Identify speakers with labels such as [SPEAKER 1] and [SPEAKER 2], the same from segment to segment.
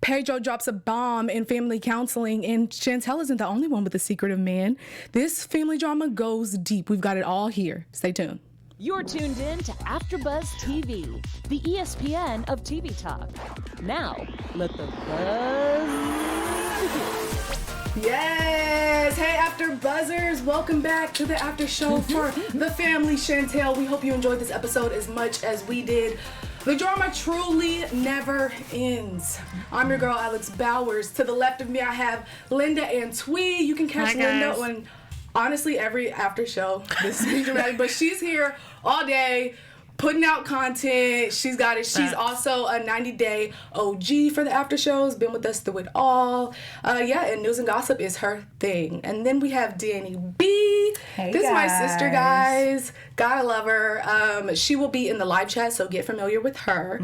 [SPEAKER 1] Pedro drops a bomb in family counseling, and Chantel isn't the only one with a secretive man. This family drama goes deep. We've got it all here. Stay tuned.
[SPEAKER 2] You're tuned in to AfterBuzz TV, the ESPN of TV talk. Now, let the buzz begin.
[SPEAKER 1] Yes! Hey, After Buzzers! Welcome back to the After Show for the Family Chantel. We hope you enjoyed this episode as much as we did. The drama truly never ends. I'm your girl, Alex Bowers. To the left of me, I have Linda and Twee. You can catch Linda on, honestly, every after show. This is dramatic, but she's here all day, putting out content. She's got it. She's also a 90-day OG for the after shows. Been with us through it all. And news and gossip is her thing. And then we have Danny B.
[SPEAKER 3] Hey,
[SPEAKER 1] this
[SPEAKER 3] guys.
[SPEAKER 1] is my sister, guys. Gotta love her. She will be in the live chat, so get familiar with her.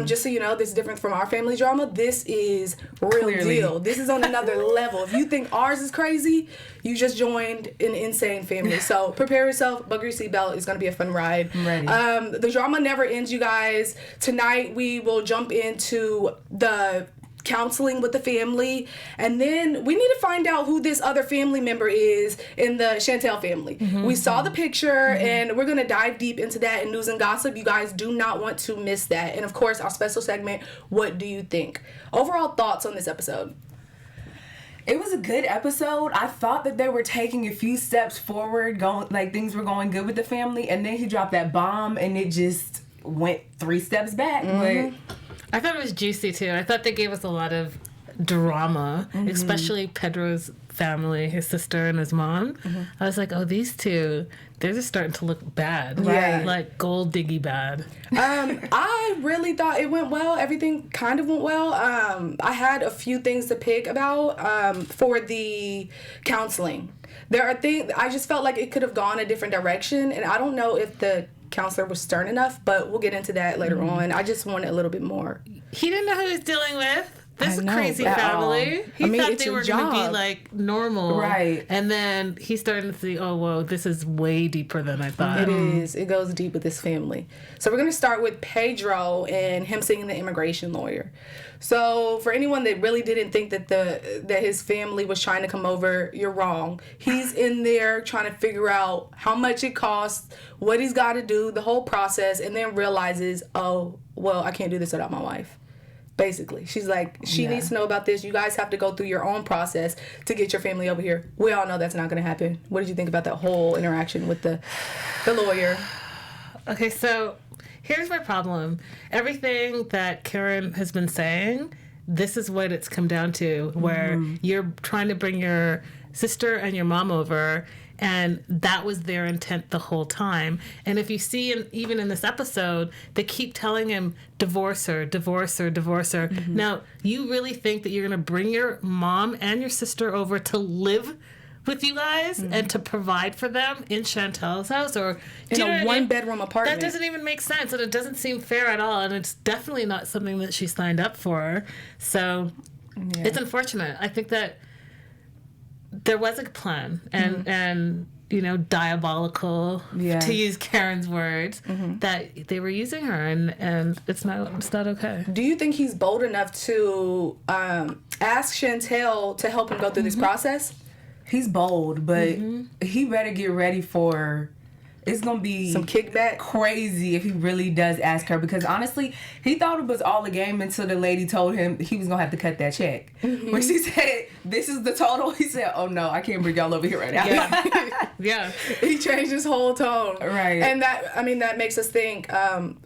[SPEAKER 1] Just so you know, this is different from our family drama. This is real deal. This is on another level. If you think ours is crazy, you just joined an insane family. So prepare yourself. Buckle your seatbelt. It's gonna be a fun ride.
[SPEAKER 3] I'm ready.
[SPEAKER 1] The drama never ends, you guys. Tonight we will jump into the counseling with the family, and then we need to find out who this other family member is in the Chantel family. We saw the picture, and we're going to dive deep into that in news and gossip. You guys do not want to miss that. And of course, our special segment, what do you think? Overall thoughts on this episode?
[SPEAKER 3] It was a good episode. I thought that they were taking a few steps forward, things were going good with the family, and then he dropped that bomb, and it just went 3 steps back. But
[SPEAKER 4] I thought it was juicy too. I thought they gave us a lot of drama, especially Pedro's family, his sister and his mom. I was like, oh, these two, they're just starting to look bad.
[SPEAKER 1] Right.
[SPEAKER 4] Like gold diggy bad.
[SPEAKER 1] I really thought it went well. Everything kind of went well. I had a few things to pick about for the counseling. There are things, I just felt like it could have gone a different direction, and I don't know if the counselor was stern enough, but we'll get into that later on. I just wanted a little bit more.
[SPEAKER 4] He didn't know who he was dealing with. This crazy
[SPEAKER 1] at
[SPEAKER 4] family.
[SPEAKER 1] all.
[SPEAKER 4] He thought they were going to be like normal.
[SPEAKER 3] Right.
[SPEAKER 4] And then he's starting to see, oh, whoa, this is way deeper than I thought.
[SPEAKER 1] It is. It goes deep with this family. So we're going to start with Pedro and him seeing the immigration lawyer. So for anyone that really didn't think that his family was trying to come over, you're wrong. He's in there trying to figure out how much it costs, what he's got to do, the whole process, and then realizes, oh, well, I can't do this without my wife. Basically, she's like, she needs to know about this. You guys have to go through your own process to get your family over here. We all know that's not going to happen. What did you think about that whole interaction with the lawyer?
[SPEAKER 4] Okay, so here's my problem. Everything that Karen has been saying, this is what it's come down to, where you're trying to bring your sister and your mom over, and that was their intent the whole time. And if you see, even in this episode, they keep telling him, divorce her, divorce her, divorce her. Now, you really think that you're going to bring your mom and your sister over to live with you guys and to provide for them in Chantel's house? Or
[SPEAKER 1] in a one-bedroom apartment.
[SPEAKER 4] That doesn't even make sense, and it doesn't seem fair at all, and it's definitely not something that she signed up for. So it's unfortunate. I think that there was a plan, and diabolical, to use Karen's words, that they were using her, and it's not okay.
[SPEAKER 1] Do you think he's bold enough to ask Chantel to help him go through this process?
[SPEAKER 3] he's bold, but he better get ready for... It's going to be
[SPEAKER 1] some kickback
[SPEAKER 3] crazy if he really does ask her, because honestly, he thought it was all a game until the lady told him he was going to have to cut that check. When she said, this is the total, he said, oh no, I can't bring y'all over here right now.
[SPEAKER 4] Yeah.
[SPEAKER 1] He changed his whole tone.
[SPEAKER 3] Right.
[SPEAKER 1] And that makes us think,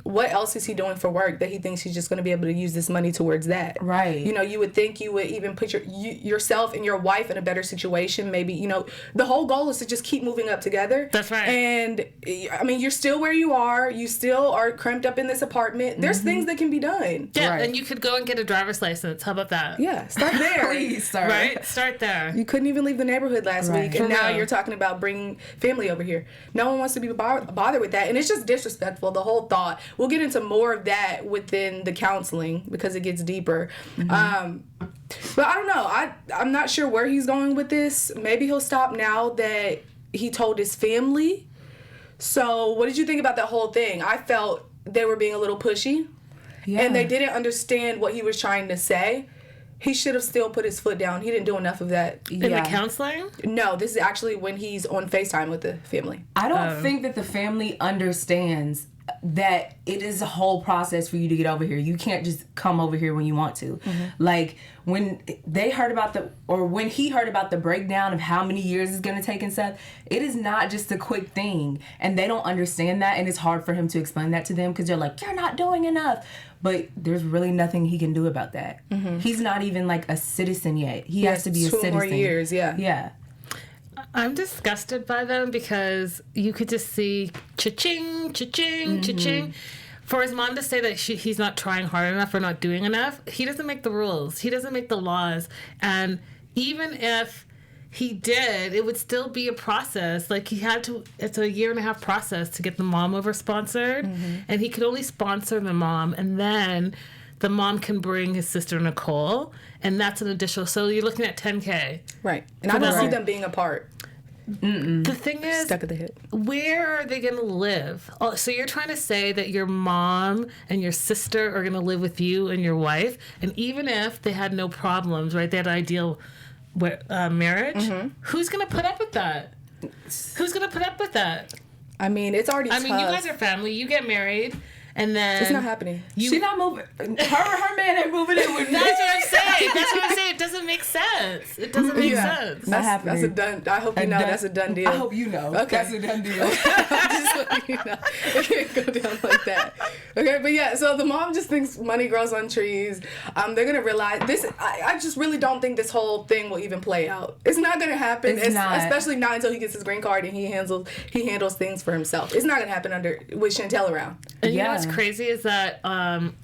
[SPEAKER 1] what else is he doing for work that he thinks he's just going to be able to use this money towards that?
[SPEAKER 3] Right.
[SPEAKER 1] You know, you would think you would even put yourself and your wife in a better situation. Maybe, the whole goal is to just keep moving up together.
[SPEAKER 4] That's right.
[SPEAKER 1] And I mean, you're still where you are. You still are cramped up in this apartment. There's things that can be done.
[SPEAKER 4] Yeah,
[SPEAKER 3] right.
[SPEAKER 4] And you could go and get a driver's license. How about that?
[SPEAKER 1] Yeah, start there.
[SPEAKER 3] Please, sir.
[SPEAKER 4] Right? Start there.
[SPEAKER 1] You couldn't even leave the neighborhood last week, and now you're talking about bringing family over here. No one wants to be bothered with that, and it's just disrespectful, the whole thought. We'll get into more of that within the counseling because it gets deeper. But I don't know. I'm not sure where he's going with this. Maybe he'll stop now that he told his family. So what did you think about that whole thing? I felt they were being a little pushy, and they didn't understand what he was trying to say. He should have still put his foot down. He didn't do enough of that.
[SPEAKER 4] In the counseling?
[SPEAKER 1] No, this is actually when he's on FaceTime with the family.
[SPEAKER 3] I don't think that the family understands that it is a whole process for you to get over here. You can't just come over here when you want to. Like, when they heard about when he heard about the breakdown of how many years it's going to take and stuff, it is not just a quick thing. And they don't understand that, and it's hard for him to explain that to them because they're like, you're not doing enough. But there's really nothing he can do about that. He's not even like a citizen yet. He has to be a citizen.
[SPEAKER 1] 2 more years, yeah.
[SPEAKER 3] Yeah.
[SPEAKER 4] I'm disgusted by them because you could just see cha-ching, cha-ching, cha-ching. For his mom to say that he's not trying hard enough or not doing enough, he doesn't make the rules. He doesn't make the laws. And even if he did, it would still be a process. Like, it's a 1.5 year process to get the mom over sponsored. And he could only sponsor the mom. And then the mom can bring his sister Nicole. And that's an additional. So you're looking at $10K.
[SPEAKER 1] Right. And I don't see them being apart.
[SPEAKER 4] The thing is,
[SPEAKER 1] stuck at the hip.
[SPEAKER 4] Where are they going to live? Oh, so you're trying to say that your mom and your sister are going to live with you and your wife, and even if they had no problems, right? They had an ideal marriage. Who's going to put up with that? Who's going to put up with that?
[SPEAKER 1] I mean, it's already.
[SPEAKER 4] I mean, you guys are family. You get married. And then
[SPEAKER 1] it's not happening.
[SPEAKER 3] She's not moving. Her man ain't moving in with me.
[SPEAKER 4] That's what I'm saying. It doesn't make sense. It doesn't make sense.
[SPEAKER 3] Not happening.
[SPEAKER 1] That's a done. I hope you know that's a done deal.
[SPEAKER 3] I hope you know. Okay. That's a done deal.
[SPEAKER 1] Just letting you know. It can't go down like that. Okay, but yeah. So the mom just thinks money grows on trees. They're gonna realize this. I just really don't think this whole thing will even play out. It's not gonna happen. It's not. Especially not until he gets his green card and he handles things for himself. It's not gonna happen with Chantel around.
[SPEAKER 4] And you know what's crazy is that on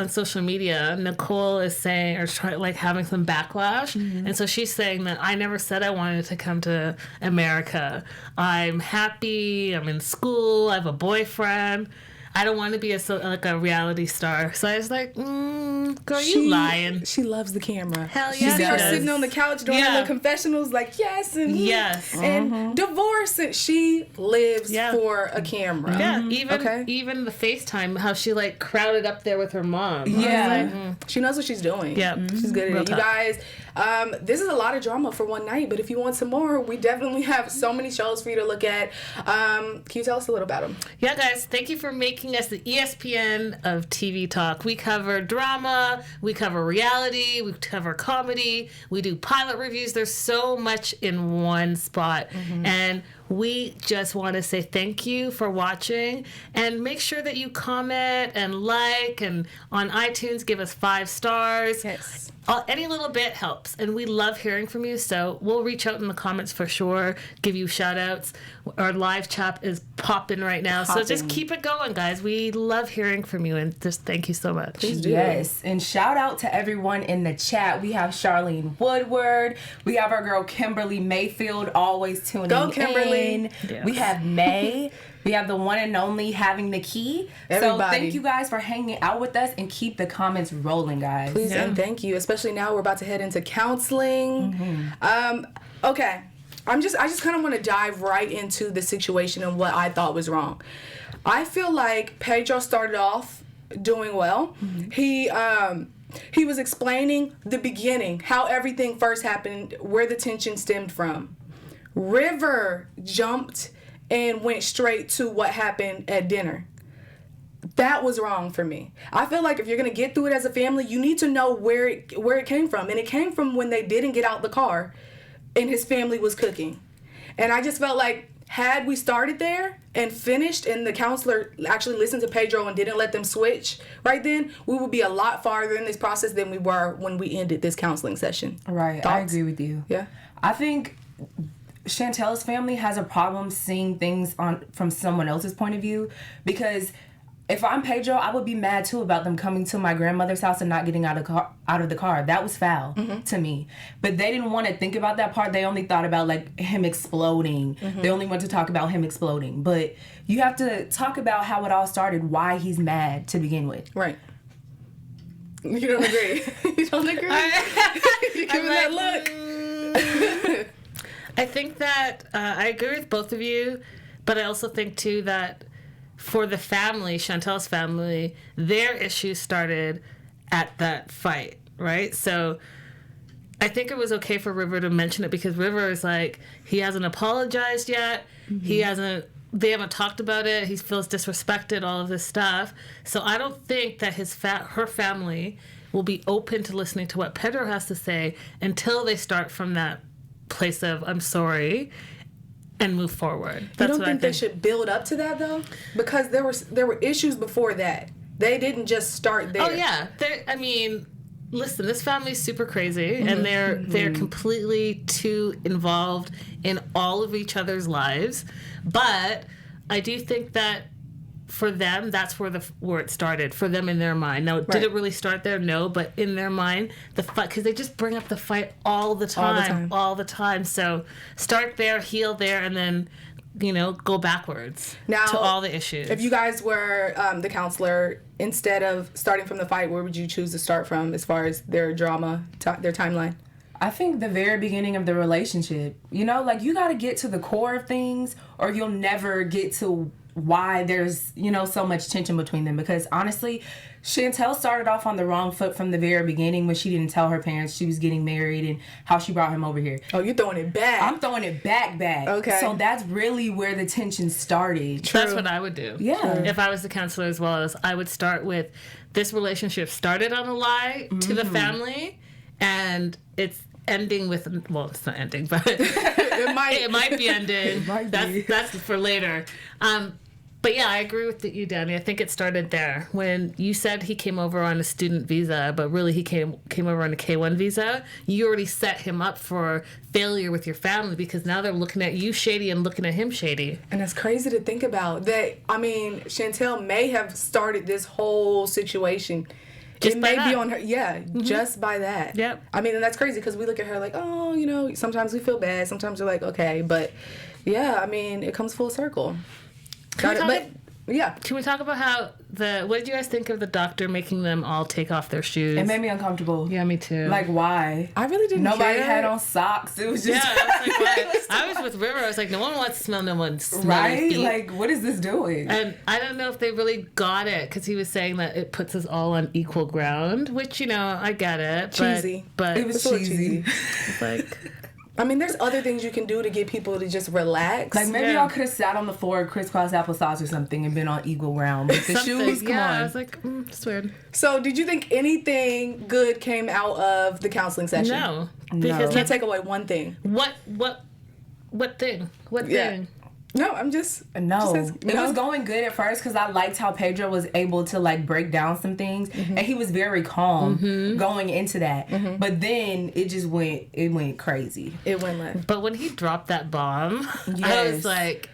[SPEAKER 4] social media, Nicole is saying having some backlash, and so she's saying that I never said I wanted to come to America. I'm happy. I'm in school. I have a boyfriend. I don't want to be a reality star. So I was like, girl, you lying.
[SPEAKER 1] She loves the camera.
[SPEAKER 4] Hell yeah.
[SPEAKER 1] You see her sitting on the couch doing her confessionals like, yes. And divorce. And she lives for a camera.
[SPEAKER 4] Yeah. Even the FaceTime, how she crowded up there with her mom.
[SPEAKER 1] Yeah. She knows what she's doing.
[SPEAKER 4] Yeah.
[SPEAKER 1] She's good at it. You guys, this is a lot of drama for one night, but if you want some more, we definitely have so many shows for you to look at. Can you tell us a little about them?
[SPEAKER 4] Yeah, guys, thank you for making us the ESPN of TV talk. We cover drama, we cover reality, we cover comedy, we do pilot reviews. There's so much in one spot. And we just want to say thank you for watching, and make sure that you comment and and on iTunes give us 5 stars.
[SPEAKER 1] Yes.
[SPEAKER 4] Any little bit helps, and we love hearing from you, so we'll reach out in the comments for sure, give you shout outs. Our live chat is popping right now, so just keep it going, guys. We love hearing from you, and just thank you so much.
[SPEAKER 3] Yes, and shout out to everyone in the chat. We have Charlene Woodward, we have our girl Kimberly Mayfield, always tuning in.
[SPEAKER 1] Go Kimberly.
[SPEAKER 3] Yes. We have May. We have the one and only Having the Key.
[SPEAKER 1] Everybody.
[SPEAKER 3] So thank you guys for hanging out with us, and keep the comments rolling, guys.
[SPEAKER 1] Please and thank you, especially now we're about to head into counseling. Okay, I just kind of want to dive right into the situation and what I thought was wrong. I feel like Pedro started off doing well. He was explaining the beginning, how everything first happened, where the tension stemmed from. River jumped and went straight to what happened at dinner. That was wrong for me. I feel like if you're gonna get through it as a family, you need to know where it came from. And it came from when they didn't get out the car and his family was cooking. And I just felt like, had we started there and finished and the counselor actually listened to Pedro and didn't let them switch right then, we would be a lot farther in this process than we were when we ended this counseling session.
[SPEAKER 3] Right.
[SPEAKER 1] Thoughts?
[SPEAKER 3] I agree with you.
[SPEAKER 1] Yeah.
[SPEAKER 3] I think Chantel's family has a problem seeing things from someone else's point of view, because if I'm Pedro, I would be mad too about them coming to my grandmother's house and not getting out of the car. That was foul to me. But they didn't want to think about that part. They only thought about him exploding. They only want to talk about him exploding. But you have to talk about how it all started, why he's mad to begin with.
[SPEAKER 1] Right. You don't agree? You don't agree? You're giving that look.
[SPEAKER 4] I think that I agree with both of you, but I also think too that for the family, Chantel's family, their issues started at that fight, right? So I think it was okay for River to mention it because River is like, he hasn't apologized yet. Mm-hmm. They haven't talked about it. He feels disrespected, all of this stuff. So I don't think that her family will be open to listening to what Pedro has to say until they start from that place of, I'm sorry, and move forward.
[SPEAKER 1] You don't think they should build up to that, though? Because there were issues before that. They didn't just start there.
[SPEAKER 4] Oh, yeah. Listen, this family's super crazy, and they're completely too involved in all of each other's lives. But I do think that for them, that's where it started, for them in their mind. Now, did it really start there? No, but in their mind, the fight, because they just bring up the fight all the time. So start there, heal there, and then, go backwards to all the issues.
[SPEAKER 1] If you guys were the counselor, instead of starting from the fight, where would you choose to start from as far as their drama, their timeline?
[SPEAKER 3] I think the very beginning of the relationship. You got to get to the core of things, or you'll never get to why there's, so much tension between them. Because honestly, Chantel started off on the wrong foot from the very beginning when she didn't tell her parents she was getting married and how she brought him over here.
[SPEAKER 1] Oh, you're throwing it back.
[SPEAKER 3] I'm throwing it back. Okay. So that's really where the tension started.
[SPEAKER 4] True. That's what I would do.
[SPEAKER 3] Yeah.
[SPEAKER 4] If I was the counselor as well, as I would start with, this relationship started on a lie to the family, and it's ending with, well, it's not ending, but it might be ending. That's for later. But yeah, I agree with you, Danny. I think it started there when you said he came over on a student visa, but really he came over on a K-1 visa. You already set him up for failure with your family because now they're looking at you shady and looking at him shady.
[SPEAKER 1] And it's crazy to think about that. I mean, Chantel may have started this whole situation. Just it may be on her, just by that.
[SPEAKER 4] Yep.
[SPEAKER 1] I mean, and that's crazy because we look at her like, oh, sometimes we feel bad, sometimes we're like, okay, but yeah, I mean, it comes full circle.
[SPEAKER 4] Can we talk about how what did you guys think of the doctor making them all take off their shoes?
[SPEAKER 3] It made me uncomfortable.
[SPEAKER 4] Yeah, me too.
[SPEAKER 3] Like, why?
[SPEAKER 1] I really didn't
[SPEAKER 3] Nobody
[SPEAKER 1] care.
[SPEAKER 3] had on socks. It was just...
[SPEAKER 4] Yeah, I was like, what? I was with River. I was like, no one wants to smell no one's smelly feet.
[SPEAKER 3] Like, what is this doing?
[SPEAKER 4] And I don't know if they really got it because he was saying that it puts us all on equal ground, which, I get it.
[SPEAKER 1] Cheesy.
[SPEAKER 4] But
[SPEAKER 3] it was cheesy.
[SPEAKER 4] It's like...
[SPEAKER 1] I mean, there's other things you can do to get people to just relax.
[SPEAKER 3] Like, maybe y'all could have sat on the floor, crisscross applesauce or something, and been on equal ground. But the shoes, come on.
[SPEAKER 4] I was like, it's weird.
[SPEAKER 1] So, did you think anything good came out of the counseling session?
[SPEAKER 4] No. Because
[SPEAKER 1] can't take away one thing.
[SPEAKER 4] What thing? What thing?
[SPEAKER 1] No, I'm just...
[SPEAKER 3] No. It was going good at first because I liked how Pedro was able to, break down some things. Mm-hmm. And he was very calm going into that. Mm-hmm. But then it just went crazy.
[SPEAKER 1] It went left.
[SPEAKER 4] But when he dropped that bomb, I was like,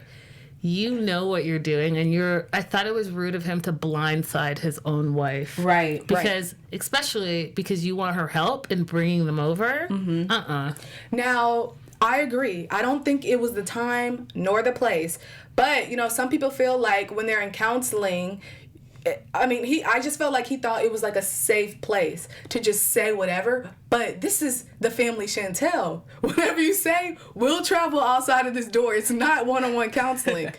[SPEAKER 4] you know what you're doing. And I thought it was rude of him to blindside his own wife.
[SPEAKER 3] Right.
[SPEAKER 4] Because, especially because you want her help in bringing them over. Mm-hmm.
[SPEAKER 1] Now... I agree. I don't think it was the time nor the place. But, some people feel like when they're in counseling, I just felt like he thought it was like a safe place to just say whatever. But this is the family Chantel. Whatever you say, we'll travel outside of this door. It's not one-on-one counseling.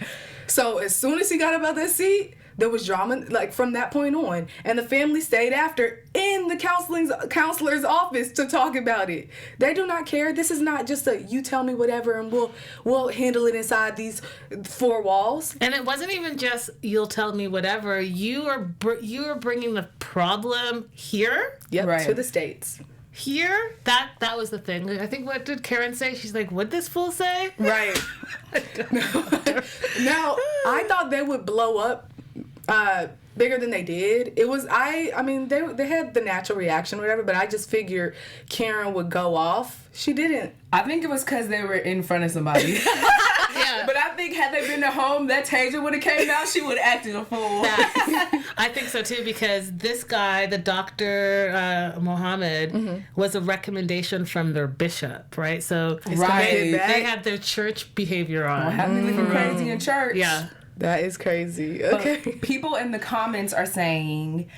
[SPEAKER 1] So as soon as he got up out that seat, there was drama, from that point on. And the family stayed after in the counselor's office to talk about it. They do not care. This is not just you tell me whatever and we'll handle it inside these four walls.
[SPEAKER 4] And it wasn't even just you'll tell me whatever. You are bringing the problem here.
[SPEAKER 1] Yep,
[SPEAKER 3] right.
[SPEAKER 1] To the States.
[SPEAKER 4] Here, that was the thing. I think, what did Karen say? She's like, what'd this fool say?
[SPEAKER 1] Right. Now, I thought they would blow up bigger than they did. It was, they had the natural reaction or whatever, but I just figured Karen would go off. She didn't.
[SPEAKER 3] I think it was because they were in front of somebody.
[SPEAKER 4] Yeah.
[SPEAKER 3] But I think had they been at home, that taser would have came out, she would have acted a fool.
[SPEAKER 4] I think so too, because this guy, the Dr. Mohammed, was a recommendation from their bishop, right? So they had their church behavior on.
[SPEAKER 3] Well, having living crazy in church.
[SPEAKER 4] Yeah.
[SPEAKER 1] That is crazy. Okay.
[SPEAKER 3] But people in the comments are saying,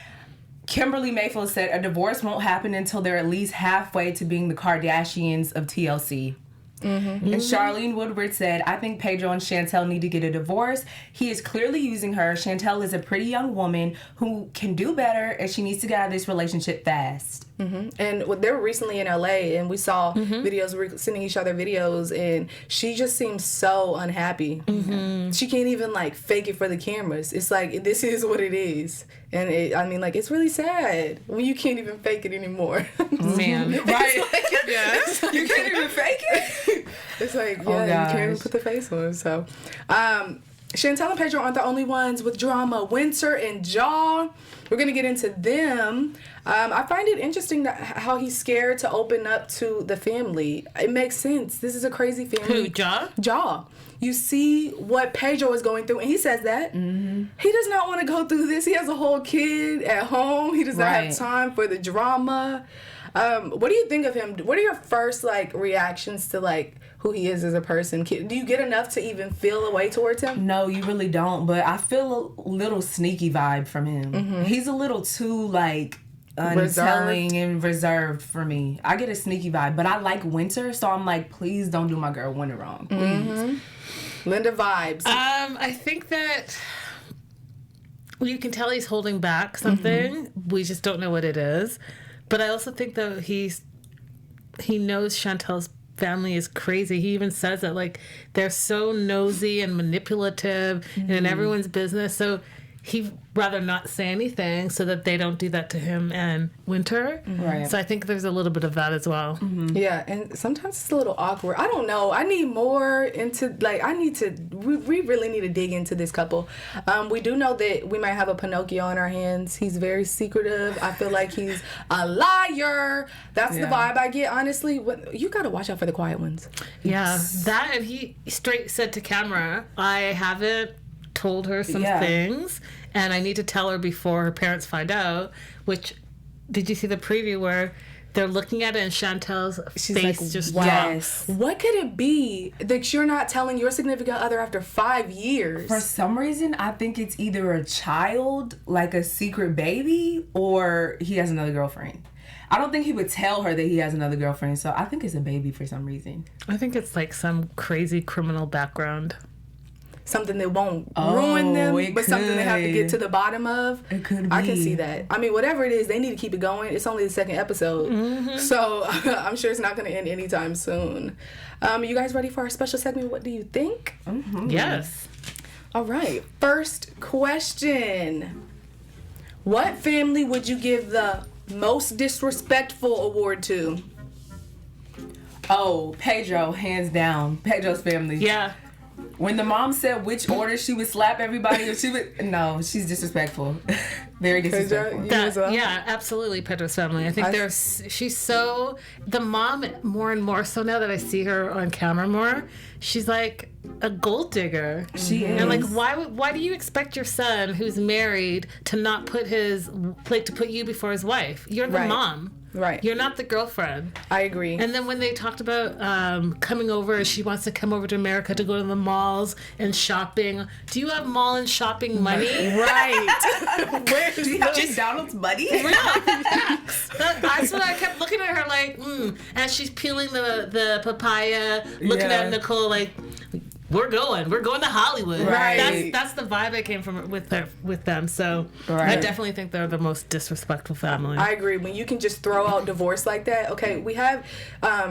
[SPEAKER 3] Kimberly Mayfield said a divorce won't happen until they're at least halfway to being the Kardashians of TLC. And Charlene Woodward said, I think Pedro and Chantel need to get a divorce. He is clearly using her. Chantel is a pretty young woman who can do better, and she needs to get out of this relationship fast.
[SPEAKER 1] And they were recently in LA, and we saw videos, we were sending each other videos, and she just seems so unhappy. She can't even like fake it for the cameras. It's like, this is what it is. And it's really sad when you can't even fake it anymore.
[SPEAKER 4] Man.
[SPEAKER 3] Right?
[SPEAKER 4] Yes.
[SPEAKER 3] You can't even fake it?
[SPEAKER 1] It's like, you
[SPEAKER 3] gosh.
[SPEAKER 1] can't even put the face on. So, Chantel and Pedro aren't the only ones with drama. Winter and Jaw, we're going to get into them. I find it interesting that how he's scared to open up to the family. It makes sense. This is a crazy family.
[SPEAKER 4] Who, Jaw?
[SPEAKER 1] Jaw. You see what Pedro is going through, and he says that. He does not want to go through this. He has a whole kid at home. He does not have time for the drama. What do you think of him? What are your first reactions to who he is as a person? Do you get enough to even feel a way towards him?
[SPEAKER 3] No, you really don't. But I feel a little sneaky vibe from him. He's a little too untelling and reserved for me. I get a sneaky vibe, but I like Winter, so I'm like, please don't do my girl Winter wrong, please.
[SPEAKER 1] Linda vibes.
[SPEAKER 4] I think that you can tell he's holding back something. We just don't know what it is. But I also think that he knows Chantel's family is crazy. He even says that they're so nosy and manipulative and in everyone's business. So he'd rather not say anything so that they don't do that to him and Winter.
[SPEAKER 3] Right.
[SPEAKER 4] So I think there's a little bit of that as well.
[SPEAKER 1] Yeah, and sometimes it's a little awkward. I don't know. I need more into, we really need to dig into this couple. We do know that we might have a Pinocchio on our hands. He's very secretive. I feel like he's a liar. That's the vibe I get, honestly. You got to watch out for the quiet ones.
[SPEAKER 4] Yeah, that, and he straight said to camera, I haven't told her some things, and I need to tell her before her parents find out. Which, did you see the preview where they're looking at it and Chantel's face just drops?
[SPEAKER 1] What could it be that you're not telling your significant other after 5 years?
[SPEAKER 3] For some reason, I think it's either a child, like a secret baby, or he has another girlfriend. I don't think he would tell her that he has another girlfriend, so I think it's a baby for some reason.
[SPEAKER 4] I think it's some crazy criminal background.
[SPEAKER 1] Something that won't ruin them, but something they have to get to the bottom of.
[SPEAKER 3] It could be.
[SPEAKER 1] I can see that. I mean, whatever it is, they need to keep it going. It's only the second episode. So I'm sure it's not going to end anytime soon. You guys ready for our special segment, What Do You Think?
[SPEAKER 4] Yes.
[SPEAKER 1] All right. First question. What family would you give the most disrespectful award to?
[SPEAKER 3] Oh, Pedro, hands down. Pedro's family.
[SPEAKER 4] Yeah.
[SPEAKER 3] When the mom said which order she would slap everybody, or no, she's disrespectful. Very disrespectful.
[SPEAKER 4] Yeah, absolutely, Pedro's family. I think she's so, the mom more and more so now that I see her on camera more, she's like a gold digger.
[SPEAKER 3] She is.
[SPEAKER 4] And why do you expect your son who's married to not put to put you before his wife? You're the mom.
[SPEAKER 1] Right.
[SPEAKER 4] You're not the girlfriend.
[SPEAKER 1] I agree.
[SPEAKER 4] And then when they talked about coming over, she wants to come over to America to go to the malls and shopping. Do you have mall and shopping money?
[SPEAKER 1] Right.
[SPEAKER 3] Where do you have McDonald's money?
[SPEAKER 4] That's what I kept looking at her as she's peeling the papaya, looking at Nicole we're going to Hollywood.
[SPEAKER 3] Right.
[SPEAKER 4] That's the vibe I came from with them. So I definitely think they're the most disrespectful family.
[SPEAKER 1] I agree. When you can just throw out divorce like that. Okay, we have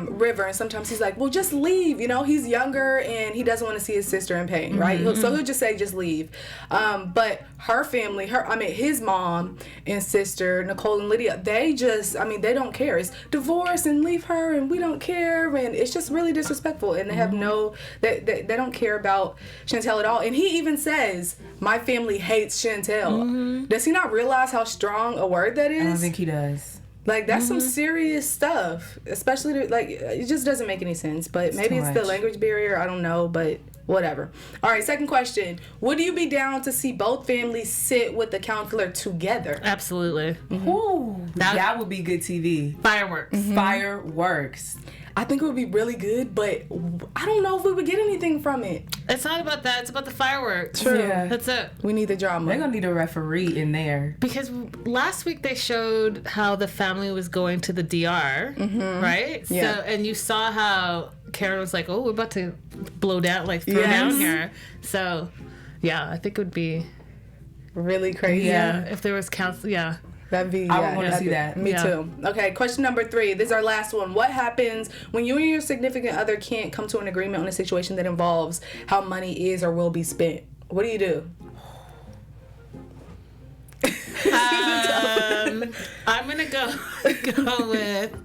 [SPEAKER 1] River, and sometimes he's like, well, just leave. He's younger and he doesn't want to see his sister in pain, right? So he'll just say, just leave. But her family, his mom and sister, Nicole and Lydia, they they don't care. It's divorce and leave her and we don't care. And it's just really disrespectful. And they have they don't care about Chantel at all. And he even says, my family hates Chantel. Does he not realize how strong a word that is?
[SPEAKER 3] I don't think he does.
[SPEAKER 1] That's some serious stuff, especially it just doesn't make any sense. But maybe it's the language barrier. I don't know, but whatever. All right, second question. Would you be down to see both families sit with the counselor together?
[SPEAKER 4] Absolutely.
[SPEAKER 3] Ooh, that would be good TV.
[SPEAKER 4] Fireworks.
[SPEAKER 3] Fireworks.
[SPEAKER 1] I think it would be really good, but I don't know if we would get anything from it.
[SPEAKER 4] It's not about that. It's about the fireworks.
[SPEAKER 1] True.
[SPEAKER 3] Yeah.
[SPEAKER 4] That's it.
[SPEAKER 1] We need the drama.
[SPEAKER 3] They're going to need a referee in there.
[SPEAKER 4] Because last week they showed how the family was going to the DR, right?
[SPEAKER 1] Yeah.
[SPEAKER 4] So, and you saw how Karen was like, "Oh, we're about to blow down, like throw down here." So, yeah, I think it would be
[SPEAKER 1] really crazy.
[SPEAKER 4] Yeah, if there was counsel, yeah.
[SPEAKER 1] That'd be,
[SPEAKER 3] I would want to see that.
[SPEAKER 1] Me too. Okay, question number 3. This is our last one. What happens when you and your significant other can't come to an agreement on a situation that involves how money is or will be spent? What do you do?
[SPEAKER 4] I'm gonna go with.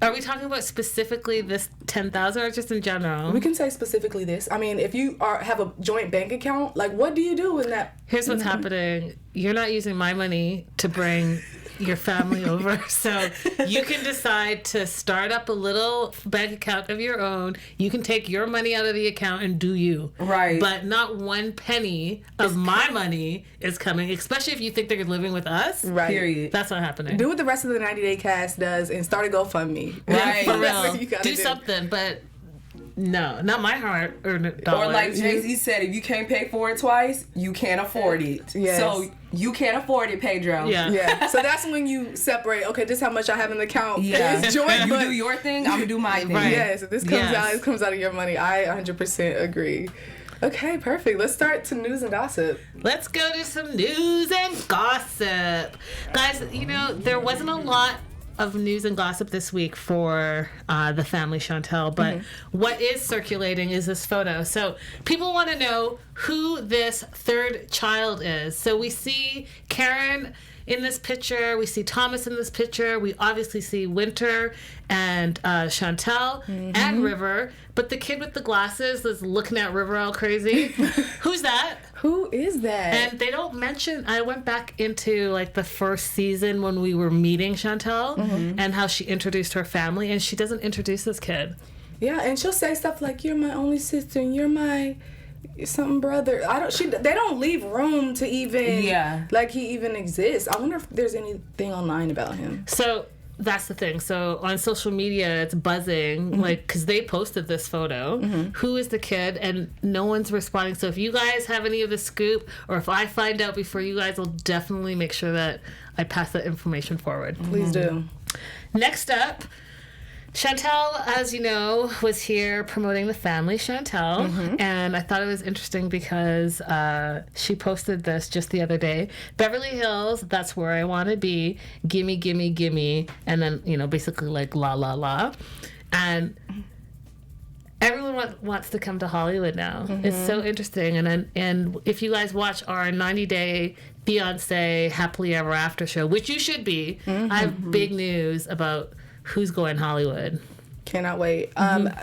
[SPEAKER 4] Are we talking about specifically this 10,000 or just in general?
[SPEAKER 1] We can say specifically this. I mean, if you have a joint bank account, like, what do you do in that?
[SPEAKER 4] Here's what's happening. You're not using my money to bring your family over. So you can decide to start up a little bank account of your own. You can take your money out of the account and do you.
[SPEAKER 3] Right.
[SPEAKER 4] But not one penny of my money is coming, especially if you think they're living with us.
[SPEAKER 1] Right.
[SPEAKER 3] Period.
[SPEAKER 4] That's not happening.
[SPEAKER 1] Do what the rest of the 90 Day cast does and start a GoFundMe.
[SPEAKER 3] Right.
[SPEAKER 4] For
[SPEAKER 1] That's
[SPEAKER 4] real.
[SPEAKER 1] what you gotta
[SPEAKER 4] Do something, but no, not my heart or dollars.
[SPEAKER 3] Or like Jay-Z said, if you can't pay for it twice, you can't afford it.
[SPEAKER 1] Yes.
[SPEAKER 3] So you can't afford it, Pedro.
[SPEAKER 4] Yeah.
[SPEAKER 1] Yeah. So that's when you separate, okay, this is how much I have in the account.
[SPEAKER 3] Yeah.
[SPEAKER 1] It's joint,
[SPEAKER 3] You
[SPEAKER 1] but
[SPEAKER 3] do your thing, I'm gonna do my thing.
[SPEAKER 4] Right.
[SPEAKER 1] yes, if this comes out, it comes out of your money. I 100% agree. Okay, perfect. Let's start to news and gossip.
[SPEAKER 4] Let's go to some news and gossip. Guys, you know, there wasn't a lot of news and gossip this week for the Family Chantel, but what is circulating is this photo. So people want to know who this third child is. So we see Karen in this picture, we see Thomas in this picture, we obviously see Winter and Chantel and River, but the kid with the glasses is looking at River all crazy. Who's that?
[SPEAKER 1] Who is that?
[SPEAKER 4] And they don't mention, I went back into like the first season when we were meeting Chantel and how she introduced her family, and she doesn't introduce this kid.
[SPEAKER 1] Yeah, and she'll say stuff like, "You're my only sister, and you're my something brother." They don't leave room to even like he even exists. I wonder if there's anything online about him.
[SPEAKER 4] So that's the thing. So on social media, it's buzzing, like, because they posted this photo. Who is the kid? And no one's responding. So if you guys have any of the scoop, or if I find out before you guys, I'll definitely make sure that I pass that information forward.
[SPEAKER 1] Please do.
[SPEAKER 4] Next up, Chantel, as you know, was here promoting the Family Chantel, and I thought it was interesting because she posted this just the other day. Beverly Hills, that's where I want to be. Gimme, gimme, gimme, and then, you know, basically like la la la, and everyone wants to come to Hollywood now. It's so interesting, and if you guys watch our 90-day Beyonce Happily Ever After show, which you should be, I have big news about who's going Hollywood.
[SPEAKER 1] Cannot wait.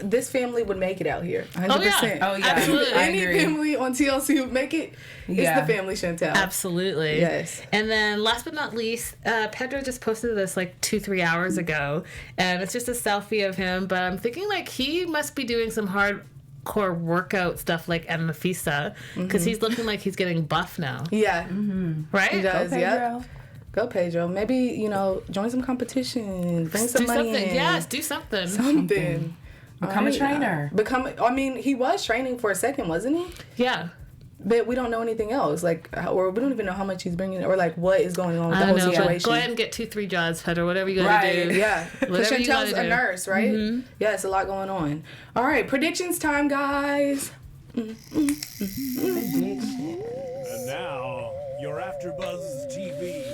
[SPEAKER 1] This family would make it out here. 100%.
[SPEAKER 3] Oh, yeah.
[SPEAKER 4] Absolutely.
[SPEAKER 1] Any family on TLC would make it. It's the Family Chantel.
[SPEAKER 4] Absolutely.
[SPEAKER 1] Yes.
[SPEAKER 4] And then last but not least, Pedro just posted this like 2-3 hours ago, and it's just a selfie of him, but I'm thinking like he must be doing some hardcore workout stuff like at Mafisa, because he's looking like he's getting buff now.
[SPEAKER 1] Yeah.
[SPEAKER 4] Right?
[SPEAKER 1] He does,
[SPEAKER 3] Okay,
[SPEAKER 1] yeah.
[SPEAKER 3] girl.
[SPEAKER 1] Go Pedro. Maybe, you know, join some competition. Bring some
[SPEAKER 4] Do
[SPEAKER 1] money
[SPEAKER 4] something.
[SPEAKER 1] in.
[SPEAKER 4] Yes, do something.
[SPEAKER 1] Something.
[SPEAKER 3] Become a trainer.
[SPEAKER 1] I mean, he was training for a second, wasn't he?
[SPEAKER 4] Yeah.
[SPEAKER 1] But we don't know anything else. Like, or we don't even know how much he's bringing, or like what is going on with
[SPEAKER 4] I
[SPEAKER 1] the
[SPEAKER 4] don't
[SPEAKER 1] whole
[SPEAKER 4] know, but
[SPEAKER 1] situation.
[SPEAKER 4] go ahead and get 2-3 jobs, Pedro, whatever you gotta do.
[SPEAKER 1] Yeah. Because
[SPEAKER 4] Whatever you
[SPEAKER 1] Chantel's
[SPEAKER 4] gotta
[SPEAKER 1] a
[SPEAKER 4] do.
[SPEAKER 1] nurse, right? Yeah, it's a lot going on. All right, predictions time, guys.
[SPEAKER 5] And now, your AfterBuzz TV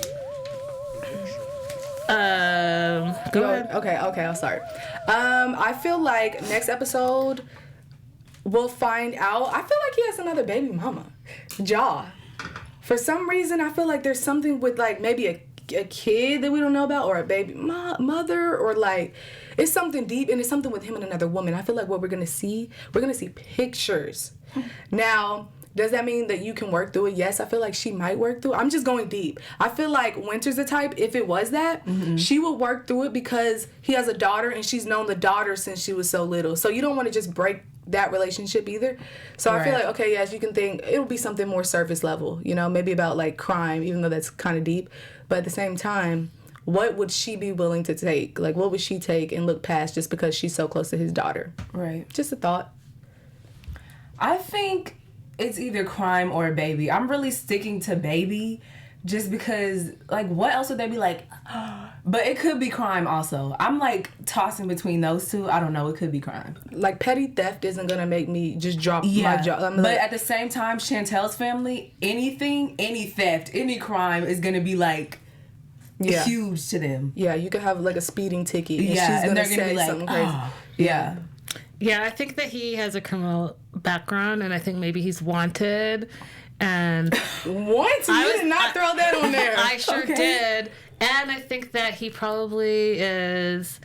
[SPEAKER 5] prediction.
[SPEAKER 4] Go ahead.
[SPEAKER 1] Okay, I'll start. I feel like next episode we'll find out. I feel like he has another baby mama, Ja. For some reason, I feel like there's something with like maybe a kid that we don't know about, or a baby mother, or like it's something deep, and it's something with him and another woman. I feel like what we're gonna see pictures. Now, does that mean that you can work through it? Yes, I feel like she might work through it. I'm just going deep. I feel like Winter's the type, if it was that, she would work through it because he has a daughter and she's known the daughter since she was so little. So you don't want to just break that relationship either. So I feel like, okay, yes, you can think it'll be something more surface level, you know, maybe about like crime, even though that's kind of deep. But at the same time, what would she be willing to take? Like, what would she take and look past just because she's so close to his daughter?
[SPEAKER 3] Right.
[SPEAKER 1] Just a thought.
[SPEAKER 3] I think it's either crime or baby. I'm really sticking to baby just because, like, what else would they be like? But it could be crime also. I'm like tossing between those two. I don't know. It could be crime.
[SPEAKER 1] Like, petty theft isn't gonna make me just drop my jaw.
[SPEAKER 3] But at the same time, Chantel's family, anything, any theft, any crime is gonna be like huge to them.
[SPEAKER 1] Yeah, you could have like a speeding ticket, and
[SPEAKER 3] Yeah,
[SPEAKER 1] she's
[SPEAKER 3] and
[SPEAKER 1] gonna
[SPEAKER 3] they're gonna
[SPEAKER 1] say
[SPEAKER 3] be like,
[SPEAKER 1] something crazy.
[SPEAKER 3] Yeah.
[SPEAKER 4] Yeah, I think that he has a criminal background, and I think maybe he's wanted. And
[SPEAKER 1] What? You did not throw that on there.
[SPEAKER 4] I sure did. And I think that he probably is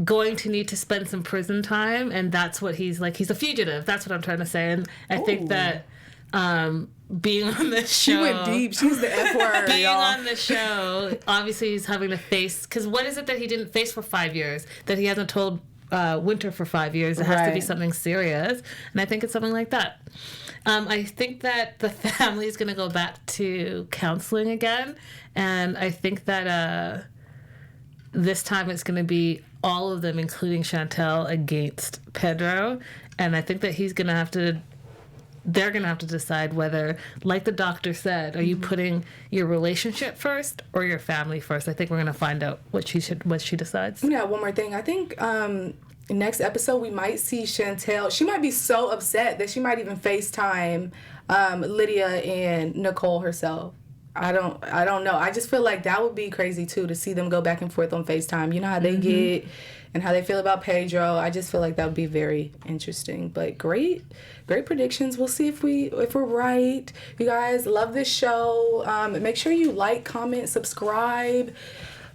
[SPEAKER 4] going to need to spend some prison time, and that's what he's like. He's a fugitive. That's what I'm trying to say. And I think that being on this show,
[SPEAKER 1] She went deep. She's the F word.
[SPEAKER 4] being
[SPEAKER 1] y'all.
[SPEAKER 4] on the show, obviously he's having to face. Because what is it that he didn't face for 5 years? That he hasn't told Winter for 5 years? It has to be something serious, and I think it's something like that. I think that the family is going to go back to counseling again, and I think that this time it's going to be all of them, including Chantel, against Pedro, and I think that they're going to have to decide whether, like the doctor said, are you putting your relationship first or your family first? I think we're going to find out what she decides.
[SPEAKER 1] Yeah, one more thing. I think next episode we might see Chantel. She might be so upset that she might even FaceTime Lydia and Nicole herself. I don't know. I just feel like that would be crazy too, to see them go back and forth on FaceTime. You know how they get and how they feel about Pedro. I just feel like that would be very interesting. But great predictions. We'll see if we're right. You guys love this show. Make sure you like, comment, subscribe.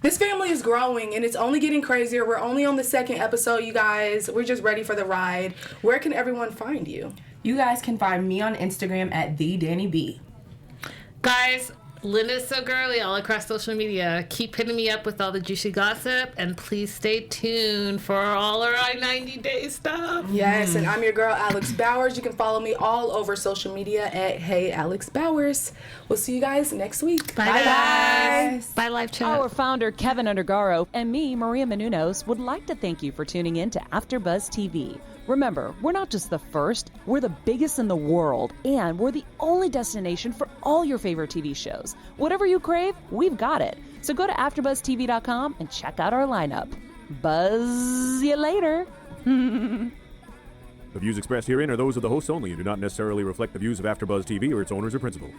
[SPEAKER 1] This family is growing, and it's only getting crazier. We're only on the second episode, you guys. We're just ready for the ride. Where can everyone find you?
[SPEAKER 3] You guys can find me on Instagram at @TheDannyB.
[SPEAKER 4] Guys, Linda's so girly all across social media. Keep hitting me up with all the juicy gossip, and please stay tuned for all our I-90 stuff.
[SPEAKER 1] Yes, and I'm your girl, Alex Bowers. You can follow me all over social media at Hey Alex Bowers. We'll see you guys next week.
[SPEAKER 4] Bye, guys. Bye, live chat.
[SPEAKER 2] Our founder, Keven Undergaro, and me, Maria Menounos, would like to thank you for tuning in to AfterBuzz TV. Remember, we're not just the first, we're the biggest in the world, and we're the only destination for all your favorite TV shows. Whatever you crave, we've got it. So go to AfterBuzzTV.com and check out our lineup. Buzz you later.
[SPEAKER 6] The views expressed herein are those of the hosts only and do not necessarily reflect the views of AfterBuzz TV or its owners or principals.